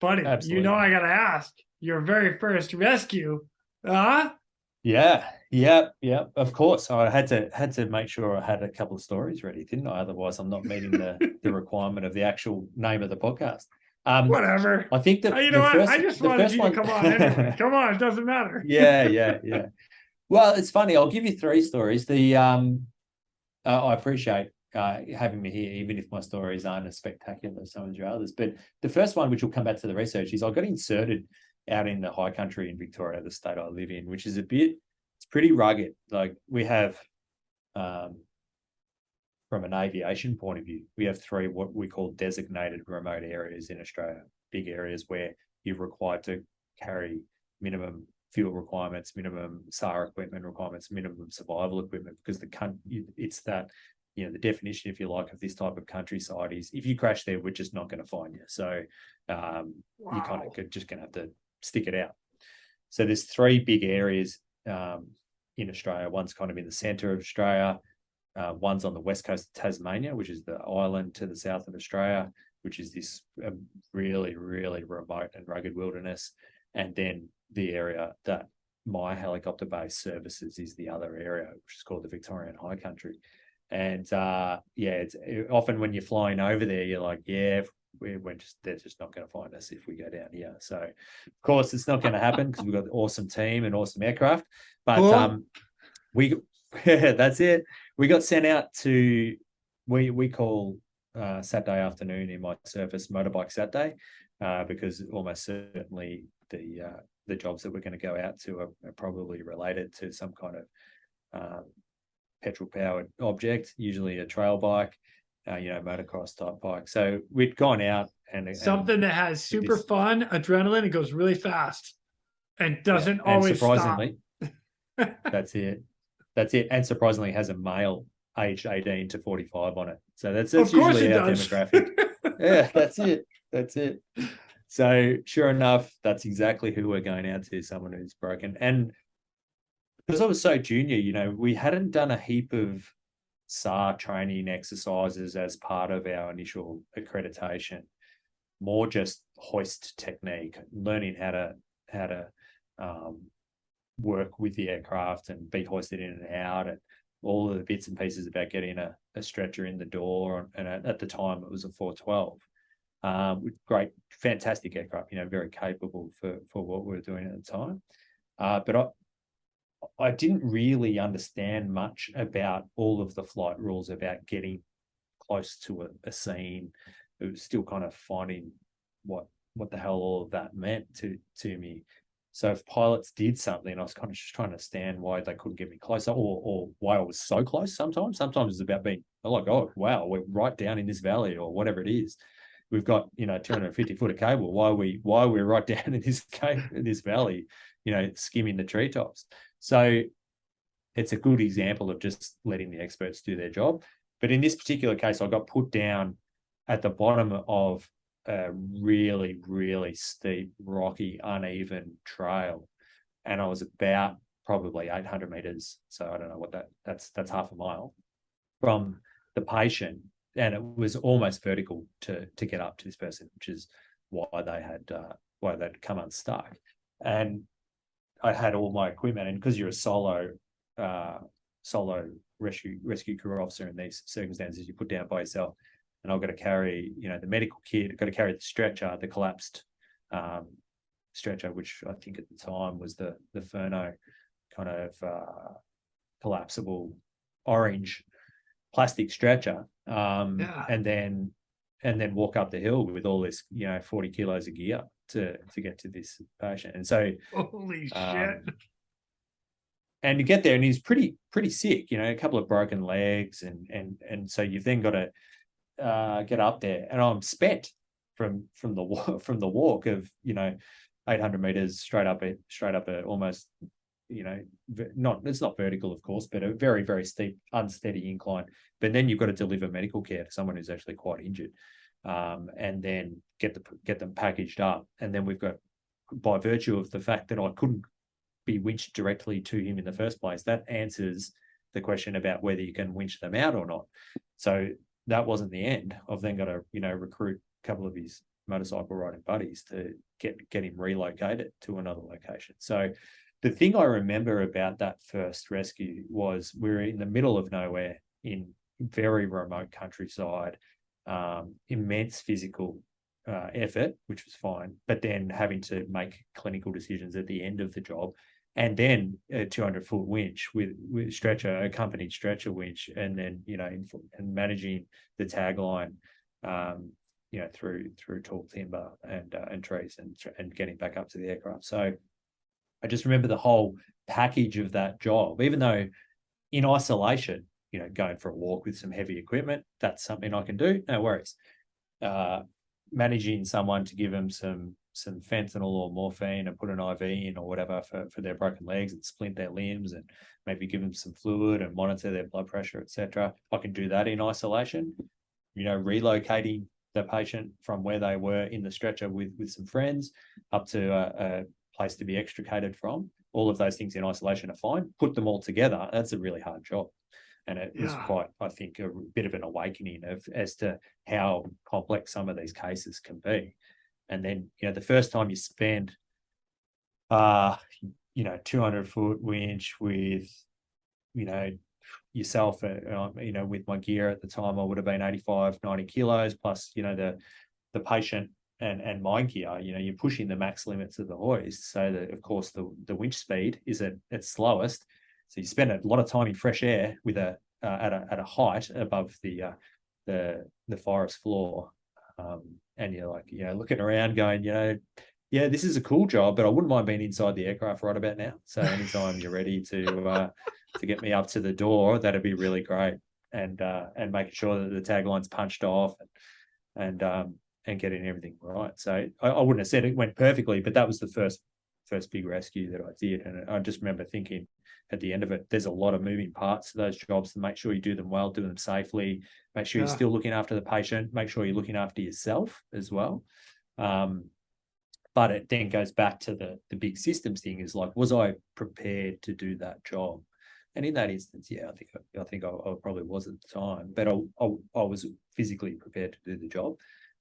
buddy, Absolutely. I gotta ask your very first rescue. Huh? Yeah. Of course, I had to make sure I had a couple of stories ready, didn't I? Otherwise, I'm not meeting the requirement of the actual name of the podcast. Um, Whatever. I think the You know the what? first I just the wanted first you to one. come on anyway. Come on, it doesn't matter. Yeah. Well, it's funny. I'll give you three stories. I appreciate having me here, even if my stories aren't as spectacular as some of your others. But the first one, which will come back to the research, is I got inserted out in the high country in Victoria, the state I live in, which is it's pretty rugged. Like we have, um, from an aviation point of view, we have three what we call designated remote areas in Australia, big areas where you're required to carry minimum fuel requirements, minimum SAR equipment requirements, minimum survival equipment, because it's that, the definition, if you like, of this type of countryside is if you crash there, we're just not going to find you. So you kind Wow. of just going to have to stick it out. So there's three big areas in Australia. One's kind of in the centre of Australia. One's on the west coast of Tasmania, which is the island to the south of Australia, which is this really, really remote and rugged wilderness. And then the area that my helicopter base services is the other area, which is called the Victorian High Country. And it's often when you're flying over there, you're like, yeah, they're just not going to find us if we go down here. So, of course, it's not going to happen because we've got an awesome team and awesome aircraft. But Cool. we, yeah, that's it. We got sent out to we call Saturday afternoon in my service motorbike Saturday because almost certainly the jobs that we're going to go out to are probably related to some kind of petrol powered object, usually a trail bike, motocross type bike. So we'd gone out and Something that has with super this, fun adrenaline and goes really fast and yeah, doesn't and always stop. surprisingly, that's it. That's it. And surprisingly has a male aged 18 to 45 on it. So Of that's course it usually our does. demographic. Yeah, that's it. That's it. So sure enough, that's exactly who we're going out to, someone who's broken. And because I was so junior, we hadn't done a heap of SAR training exercises as part of our initial accreditation, more just hoist technique, learning how to work with the aircraft and be hoisted in and out, and all of the bits and pieces about getting a stretcher in the door. And at the time, it was a 412. With great, fantastic aircraft, very capable for what we were doing at the time. But I didn't really understand much about all of the flight rules about getting close to a scene. It was still kind of finding what the hell all of that meant to me. So if pilots did something, I was kind of just trying to understand why they couldn't get me closer, or why I was so close. Sometimes it's about being like, oh wow, we're right down in this valley or whatever it is. We've got 250 foot of cable. Why are we right down in this valley, skimming the treetops? So it's a good example of just letting the experts do their job. But in this particular case, I got put down at the bottom of a really, really steep, rocky, uneven trail. And I was about probably 800 meters. So I don't know what that's half a mile from the patient. And it was almost vertical to get up to this person, which is why they'd come unstuck. And I had all my equipment, and because you're a solo rescue crew officer in these circumstances, you put down by yourself. And I've got to carry, the medical kit. I've got to carry the stretcher, the collapsed stretcher, which I think at the time was the Furno kind of collapsible orange plastic stretcher, Yeah. and then walk up the hill with all this 40 kilos of gear to get to this patient. And so Holy shit. um, and to get there, and he's pretty sick, a couple of broken legs, and so you've then got to get up there, and I'm spent from the walk of 800 meters straight up a almost, it's not vertical, of course, but a very, very steep, unsteady incline. But then you've got to deliver medical care to someone who's actually quite injured, and then get them packaged up. And then we've got, by virtue of the fact that I couldn't be winched directly to him in the first place, that answers the question about whether you can winch them out or not. So that wasn't the end. I've then got to, recruit a couple of his motorcycle riding buddies to get him relocated to another location. So the thing I remember about that first rescue was we were in the middle of nowhere in very remote countryside, immense physical effort, which was fine, but then having to make clinical decisions at the end of the job, and then a 200-foot winch with stretcher, accompanied stretcher winch, and then and managing the tagline, through tall timber and trees and getting back up to the aircraft. So I just remember the whole package of that job, even though in isolation, going for a walk with some heavy equipment, that's something I can do, no worries. Managing someone to give them some fentanyl or morphine and put an IV in or whatever for their broken legs and splint their limbs and maybe give them some fluid and monitor their blood pressure, etc. I can do that in isolation. Relocating the patient from where they were in the stretcher with some friends up to a place to be extricated from. All of those things in isolation are fine. Put them all together, that's a really hard job. And it was quite, I think, a bit of an awakening as to how complex some of these cases can be. And then, the first time you spend, 200-foot winch with, yourself, with my gear at the time, I would have been 85, 90 kilos plus, the patient and my gear, you're pushing the max limits of the hoist. So that, of course, the winch speed is at its slowest. So you spend a lot of time in fresh air with at a height above the forest floor, and you're like, looking around, going, this is a cool job, but I wouldn't mind being inside the aircraft right about now. So anytime you're ready to get me up to the door, that'd be really great, and making sure that the tagline's punched off and getting everything right. So I wouldn't have said it went perfectly, but that was the first big rescue that I did, and I just remember thinking, at the end of it, there's a lot of moving parts to those jobs to make sure you do them well, do them safely, make sure you're still looking after the patient, make sure you're looking after yourself as well. But it then goes back to the big systems thing, is like, was I prepared to do that job? And in that instance, I think I probably was at the time, but I was physically prepared to do the job.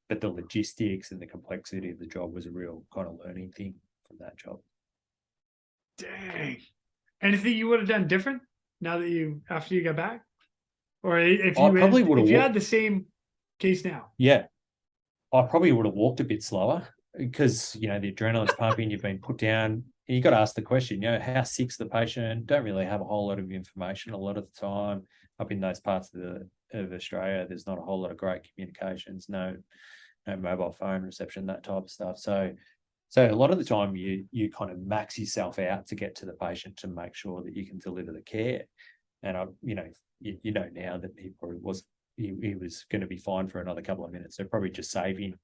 But the logistics and the complexity of the job was a real kind of learning thing from that job. Dang. Anything you would have done different after you got back? Or if you had the same case now? Yeah. I probably would have walked a bit slower because, the adrenaline's pumping, you've been put down, and you got to ask the question, how sick's the patient? Don't really have a whole lot of information a lot of the time. Up in those parts of Australia, there's not a whole lot of great communications, no mobile phone reception, that type of stuff. So a lot of the time you kind of max yourself out to get to the patient to make sure that you can deliver the care. And now that he probably he was going to be fine for another couple of minutes. So probably just saving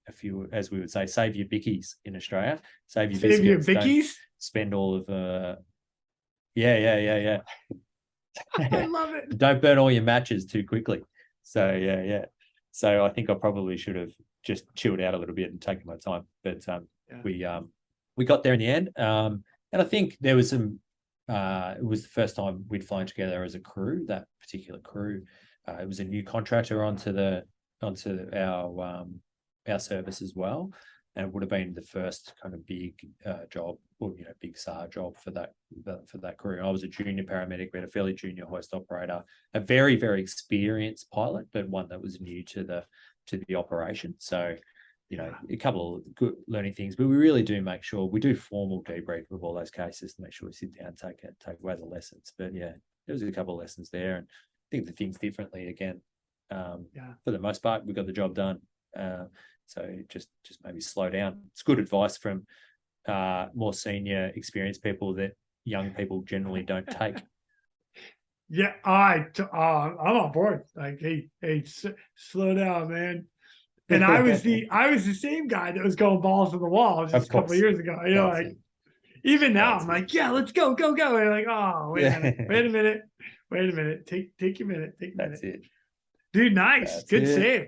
a few, as we would say, save your bickies in Australia. Save your bickies. Spend all of yeah. I love it. Don't burn all your matches too quickly. So yeah. So I think I probably should have just chilled out a little bit and taken my time. But we got there in the end. And I think there was some. It was the first time we'd flown together as a crew. That particular crew. It was a new contractor onto our service as well, and it would have been the first kind of big job, or big SAR job for that crew. I was a junior paramedic. We had a fairly junior hoist operator, a very, very experienced pilot, but one that was new to the operation. So, a couple of good learning things, but we really do make sure we do formal debrief with all those cases to make sure we sit down, take away the lessons. But yeah, there was a couple of lessons there, and I think the things differently again. For the most part, we got the job done. So just maybe slow down. It's good advice from more senior, experienced people that young people generally don't take. Yeah, I'm on board. Like, hey, slow down, man. And I was the same guy that was going balls to the wall just a couple of years ago. Even now, I'm like, yeah, let's go. And I'm like, oh, wait a minute. Take your minute. That's it. Dude, nice. Good save.